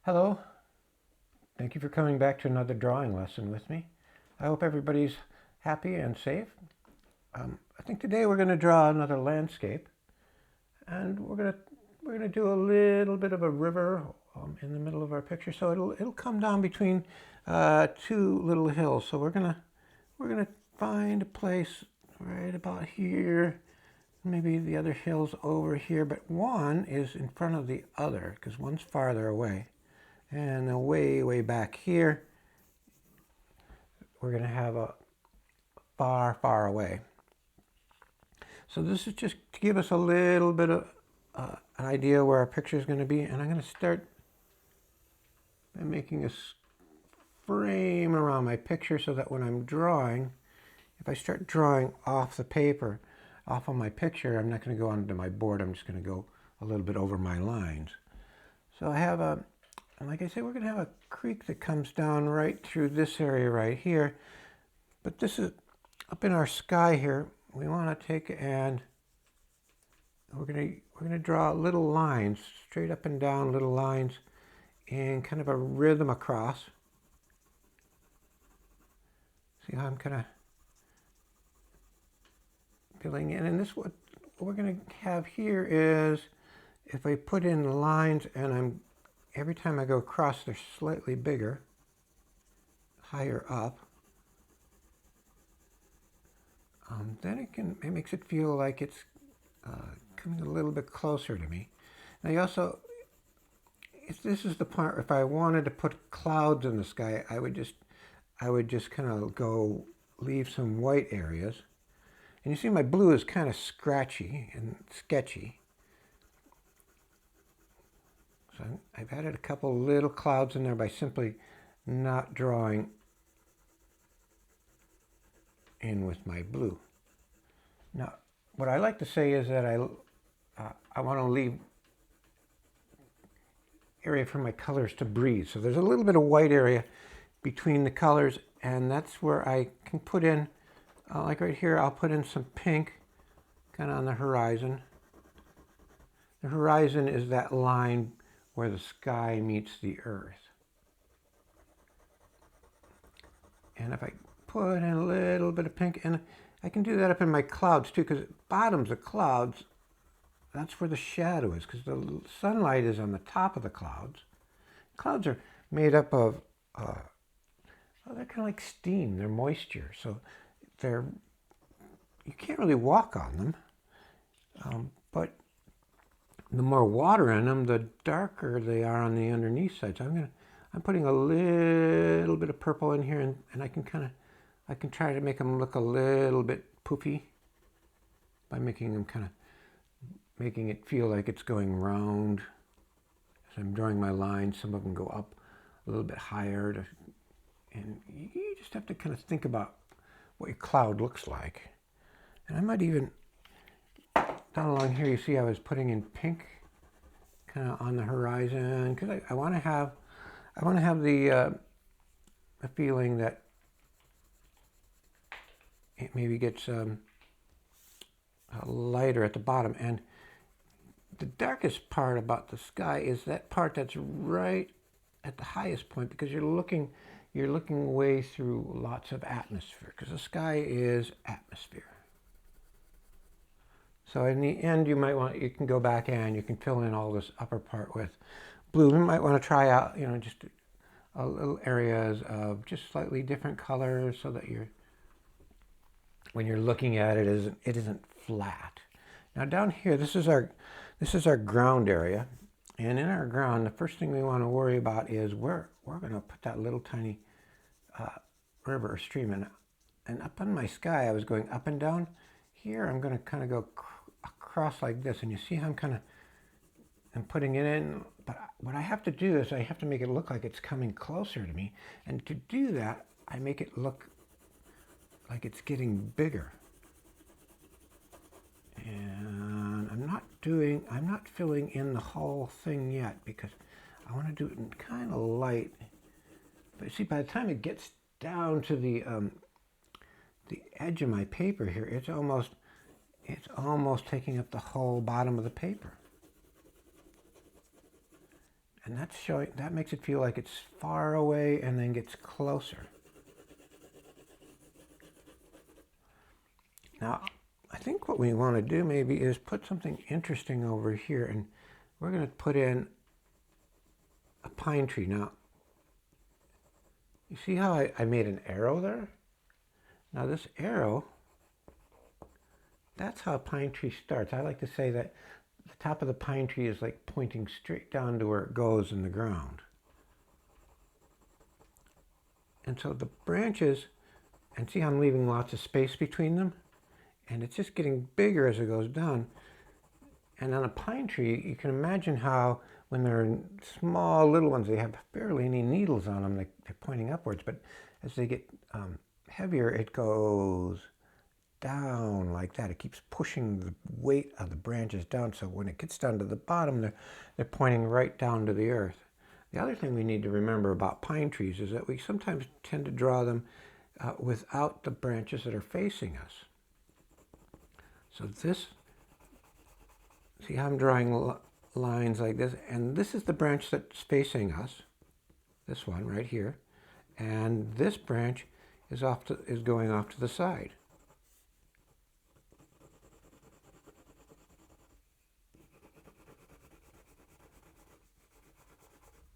Hello, thank you for coming back to another drawing lesson with me. I hope everybody's happy and safe. I think today we're going to draw another landscape, and we're gonna do a little bit of a river in the middle of our picture. So it'll come down between two little hills. So we're gonna find a place right about here. Maybe the other hill's over here, but one is in front of the other because one's farther away. And then way back here, we're going to have a far away. So this is just to give us a little bit of an idea where our picture is going to be. And I'm going to start by making a frame around my picture so that when I'm drawing, if I start drawing off the paper, off of my picture, I'm not going to go onto my board. I'm just going to go a little bit over my lines. So I have and like I said, we're going to have a creek that comes down right through this area right here. But this is up in our sky here. We want to take and we're going to draw little lines, straight up and down little lines in kind of a rhythm across. See how I'm kind of filling in. And this what we're going to have here is if I put in lines and every time I go across, they're slightly bigger, higher up. Then it makes it feel like it's coming a little bit closer to me. Now you also, if this is the part, if I wanted to put clouds in the sky, I would just kind of leave some white areas. And you see my blue is kind of scratchy and sketchy. So I've added a couple little clouds in there by simply not drawing in with my blue. Now, what I like to say is that I want to leave area for my colors to breathe. So there's a little bit of white area between the colors, and that's where I can put in, like right here, I'll put in some pink kind of on the horizon. The horizon is that line where the sky meets the earth. And if I put in a little bit of pink, and I can do that up in my clouds too, because bottoms of clouds, that's where the shadow is, because the sunlight is on the top of the clouds. Clouds are made up of, they're kind of like steam, they're moisture, so you can't really walk on them, but the more water in them, the darker they are on the underneath side. So I'm putting a little bit of purple in here, and I can try to make them look a little bit poofy by making it feel like it's going round. As I'm drawing my lines, some of them go up a little bit higher, and you just have to kind of think about what your cloud looks like. And I might even, down along here, you see I was putting in pink kind of on the horizon, because I want to have the feeling that it maybe gets lighter at the bottom. And the darkest part about the sky is that part that's right at the highest point, because you're looking way through lots of atmosphere, because the sky is atmosphere. So in the end, you can go back and you can fill in all this upper part with blue. You might want to try out, just a little areas of just slightly different colors, so that when you're looking at it, it isn't flat. Now down here, this is our ground area, and in our ground, the first thing we want to worry about is we're going to put that little tiny river or stream in. And up on my sky, I was going up and down. Here, I'm going to kind of go across like this, and you see how I'm putting it in. But what I have to do is I have to make it look like it's coming closer to me, and to do that, I make it look like it's getting bigger. And I'm not filling in the whole thing yet, because I want to do it in kind of light. But see, by the time it gets down to the edge of my paper here, it's almost taking up the whole bottom of the paper. And that's showing, that makes it feel like it's far away and then gets closer. Now, I think what we want to do maybe is put something interesting over here, and we're going to put in a pine tree. Now, you see how I made an arrow there? Now this arrow, that's how a pine tree starts. I like to say that the top of the pine tree is like pointing straight down to where it goes in the ground. And so the branches, and see how I'm leaving lots of space between them? And it's just getting bigger as it goes down. And on a pine tree, you can imagine how when they're small little ones, they have barely any needles on them. They're pointing upwards. But as they get heavier, it goes down like that. It keeps pushing the weight of the branches down. So when it gets down to the bottom, they're pointing right down to the earth. The other thing we need to remember about pine trees is that we sometimes tend to draw them without the branches that are facing us. So this, see how I'm drawing lines like this, and this is the branch that's facing us, this one right here, and this branch is going off to the side.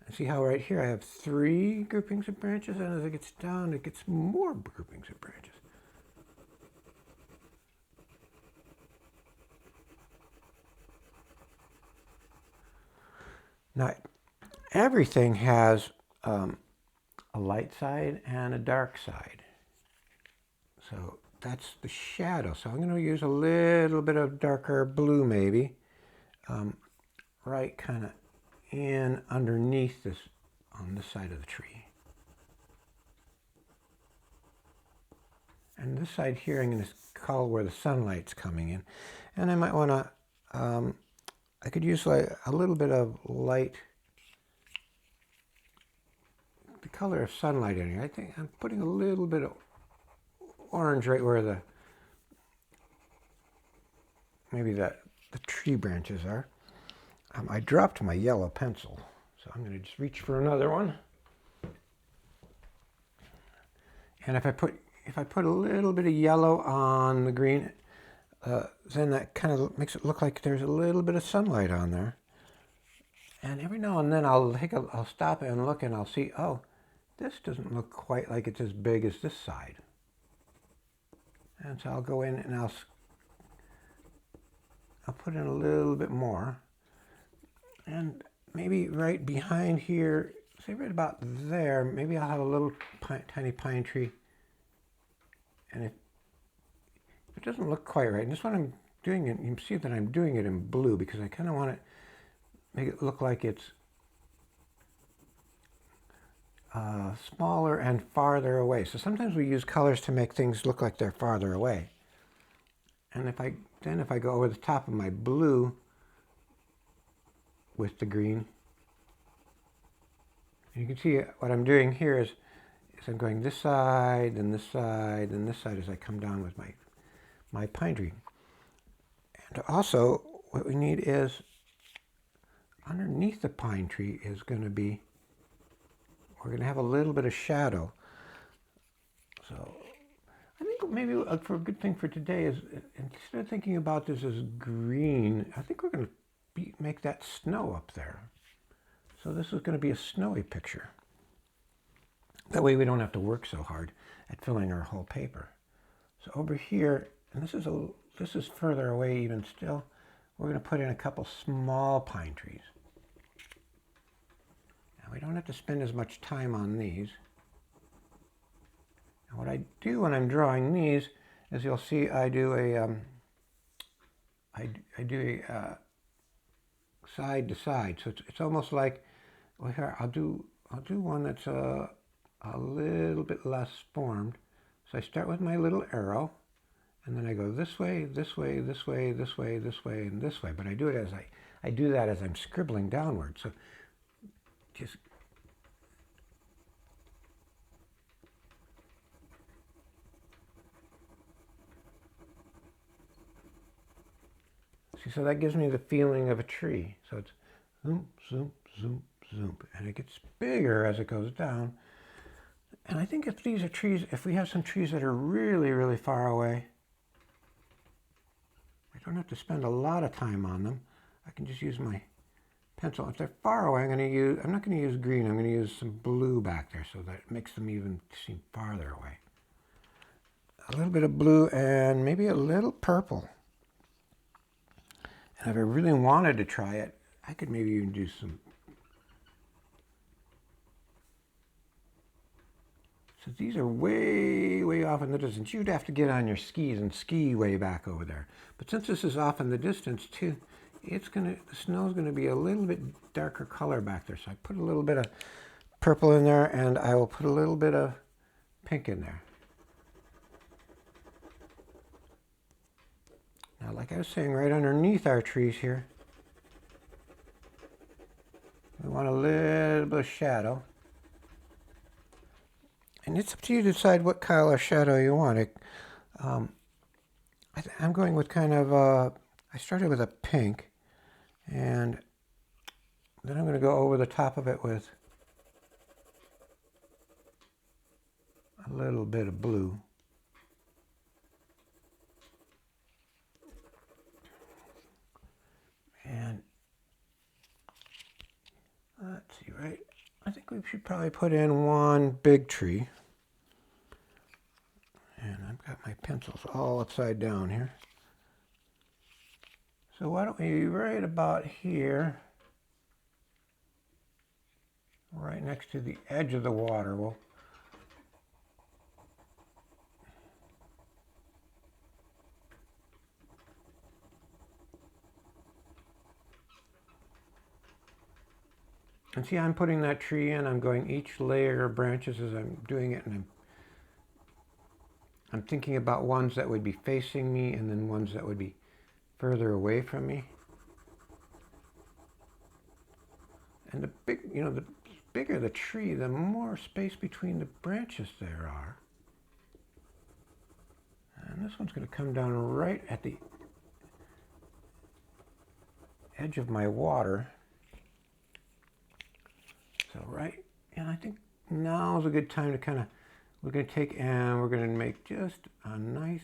And see how right here I have 3 groupings of branches, and as it gets down, it gets more groupings of branches. Now, everything has a light side and a dark side. So that's the shadow. So I'm going to use a little bit of darker blue maybe, right kind of in underneath this, on this side of the tree. And this side here I'm going to color where the sunlight's coming in. And I might want to, I could use like a little bit of light, the color of sunlight in here. I think I'm putting a little bit of orange right where maybe the tree branches are. I dropped my yellow pencil, so I'm going to just reach for another one. And if I put a little bit of yellow on the green, then that kind of makes it look like there's a little bit of sunlight on there. And every now and then I'll stop and look and I'll see, oh, this doesn't look quite like it's as big as this side. And so I'll go in and I'll put in a little bit more. And maybe right behind here, say right about there, maybe I'll have a little tiny pine tree. And it doesn't look quite right. And this one I'm doing it, you can see that I'm doing it in blue because I kind of want to make it look like it's smaller and farther away. So sometimes we use colors to make things look like they're farther away. And if I go over the top of my blue with the green, you can see what I'm doing here is I'm going this side and this side and this side as I come down with my pine tree. And also what we need is underneath the pine tree is going to be, we're going to have a little bit of shadow. So I think maybe for a good thing for today is, instead of thinking about this as green, I think we're going to make that snow up there. So this is going to be a snowy picture. That way we don't have to work so hard at filling our whole paper. So over here, and this is further away even still, we're going to put in a couple small pine trees. Now we don't have to spend as much time on these. And what I do when I'm drawing these is, you'll see I do a side to side. So it's almost like, well, here I'll do one that's a little bit less formed. So I start with my little arrow, and then I go this way, this way, this way, this way, this way, and this way. But I do it as I do that as I'm scribbling downward. So just see, so that gives me the feeling of a tree. So it's zoom, zoom, zoom, zoom, and it gets bigger as it goes down. And I think if these are trees, if we have some trees that are really, really far away, I don't have to spend a lot of time on them. I can just use my pencil. If they're far away, I'm not going to use green. I'm going to use some blue back there so that it makes them even seem farther away. A little bit of blue and maybe a little purple. And if I really wanted to try it, I could maybe even do some. So these are way, way off in the distance. You'd have to get on your skis and ski way back over there. But since this is off in the distance too, the snow's gonna be a little bit darker color back there. So I put a little bit of purple in there, and I will put a little bit of pink in there. Now, like I was saying, right underneath our trees here, we want a little bit of shadow. And it's up to you to decide what color shadow you want. I'm going with kind of, I started with a pink, and then I'm going to go over the top of it with a little bit of blue. And let's see, right? I think we should probably put in one big tree. And I've got my pencils all upside down here. So why don't we, right about here, right next to the edge of the water, and see, I'm putting that tree in. I'm going each layer of branches as I'm doing it, and I'm thinking about ones that would be facing me and then ones that would be further away from me. And the bigger the tree, the more space between the branches there are. And this one's going to come down right at the edge of my water. So right, and I think now is a good time to we're going to take and we're going to make just a nice,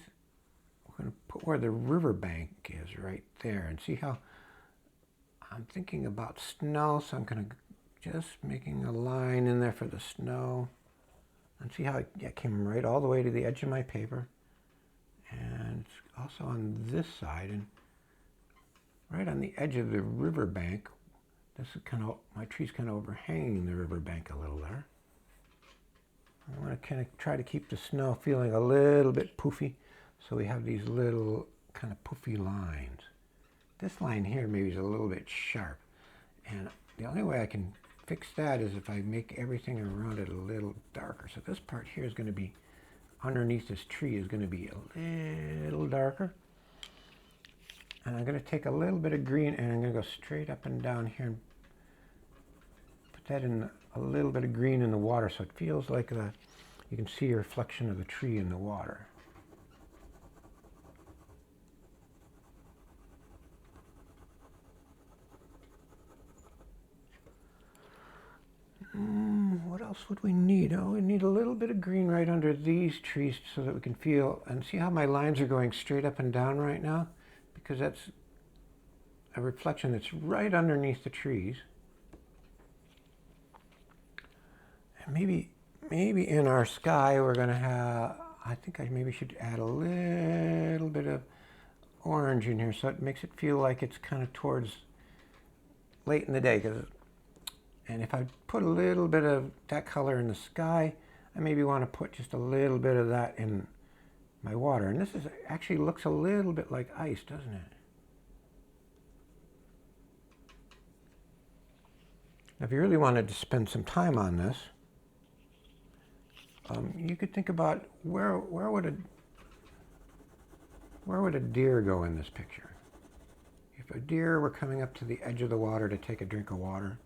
we're going to put where the river bank is right there, and see how I'm thinking about snow, so I'm going to just making a line in there for the snow, and see how it came right all the way to the edge of my paper, and it's also on this side, and right on the edge of the river bank. This is my tree's kind of overhanging the river bank a little there. I want to kind of try to keep the snow feeling a little bit poofy, so we have these little kind of poofy lines. This line here maybe is a little bit sharp, and the only way I can fix that is if I make everything around it a little darker. So this part here is going to be, underneath this tree is going to be a little darker. And I'm going to take a little bit of green and I'm going to go straight up and down here and put that in a little bit of green in the water, so it feels like you can see a reflection of the tree in the water. What else would we need? Oh, we need a little bit of green right under these trees so that we can feel, and see how my lines are going straight up and down right now? Because that's a reflection that's right underneath the trees. And maybe in our sky we're going to have, I think I maybe should add a little bit of orange in here so it makes it feel like it's kind of towards late in the day. And if I put a little bit of that color in the sky, I maybe want to put just a little bit of that in my water. And this actually looks a little bit like ice, doesn't it? Now, if you really wanted to spend some time on this, you could think about where would a deer go in this picture? If a deer were coming up to the edge of the water to take a drink of water,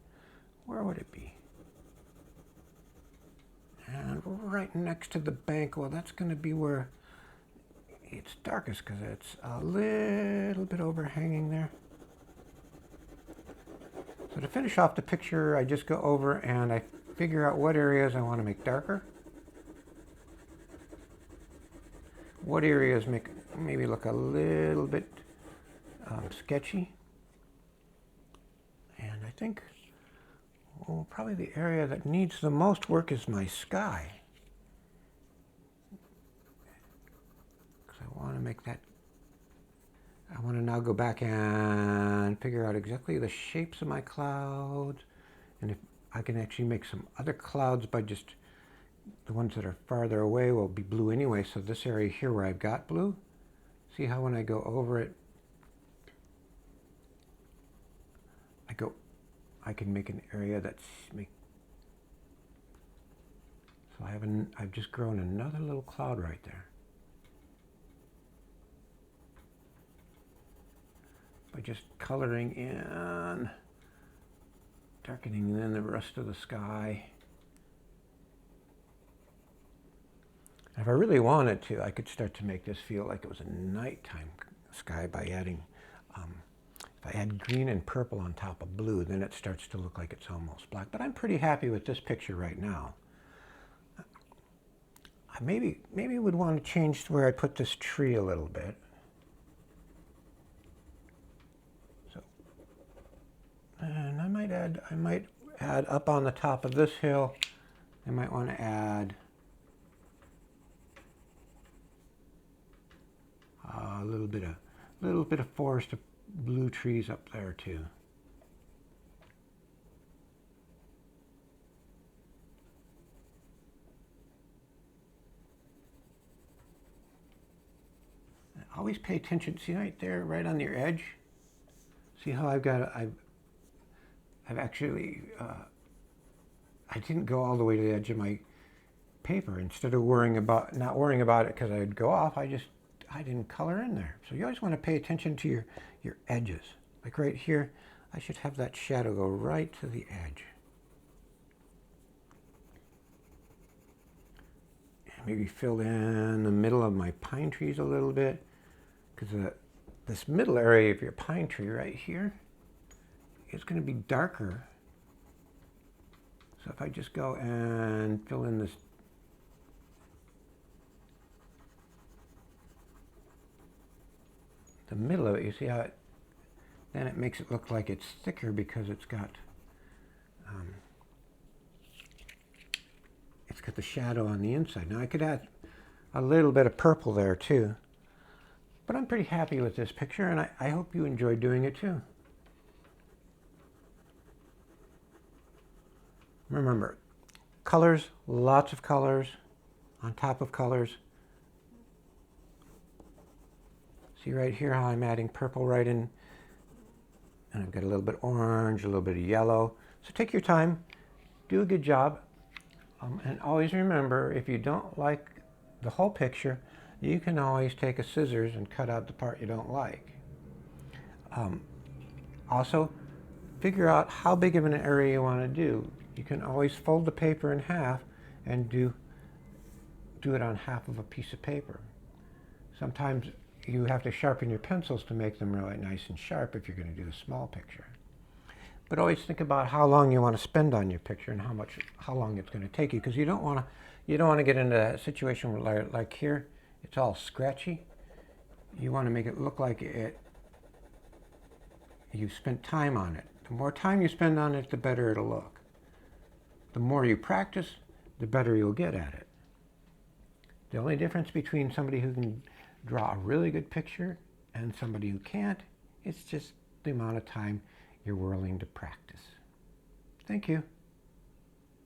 where would it be? And right next to the bank, well, that's going to be where it's darkest because it's a little bit overhanging there. So to finish off the picture, I just go over and I figure out what areas I want to make darker. What areas make maybe look a little bit sketchy. And I think probably the area that needs the most work is my sky. Because I want to make that, I want to now go back and figure out exactly the shapes of my clouds. And if I can actually make some other clouds by just, the ones that are farther away will be blue anyway. So this area here where I've got blue, see how when I go over it, I can make an area that's so I've just grown another little cloud right there by just coloring in, darkening in the rest of the sky. If I really wanted to, I could start to make this feel like it was a nighttime sky by adding if I add green and purple on top of blue, then it starts to look like it's almost black. But I'm pretty happy with this picture right now. I maybe would want to change where I put this tree a little bit. So, and I might add up on the top of this hill. I might want to add a little bit of forest of blue trees up there too. Always pay attention. See right there, right on your edge. See how I've actually I didn't go all the way to the edge of my paper. Instead of not worrying about it because I'd go off, I didn't color in there. So you always want to pay attention to your edges. Like right here, I should have that shadow go right to the edge. And maybe fill in the middle of my pine trees a little bit, because this middle area of your pine tree right here is going to be darker. So if I just go and fill in this the middle of it, you see how then it makes it look like it's thicker because it's got the shadow on the inside. Now I could add a little bit of purple there too, but I'm pretty happy with this picture, and I hope you enjoy doing it too. Remember, colors, lots of colors on top of colors. See right here how I'm adding purple right in, and I've got a little bit orange, a little bit of yellow. So take your time, do a good job, and always remember, if you don't like the whole picture, you can always take a scissors and cut out the part you don't like. Also, figure out how big of an area you want to do. You can always fold the paper in half and do it on half of a piece of paper. Sometimes you have to sharpen your pencils to make them really nice and sharp if you're going to do a small picture. But always think about how long you want to spend on your picture and how long it's going to take you, because you don't want to get into a situation where, like here, it's all scratchy. You want to make it look like you spent time on it. The more time you spend on it, the better it'll look. The more you practice, the better you'll get at it. The only difference between somebody who can draw a really good picture and somebody who can't, it's just the amount of time you're willing to practice. Thank you.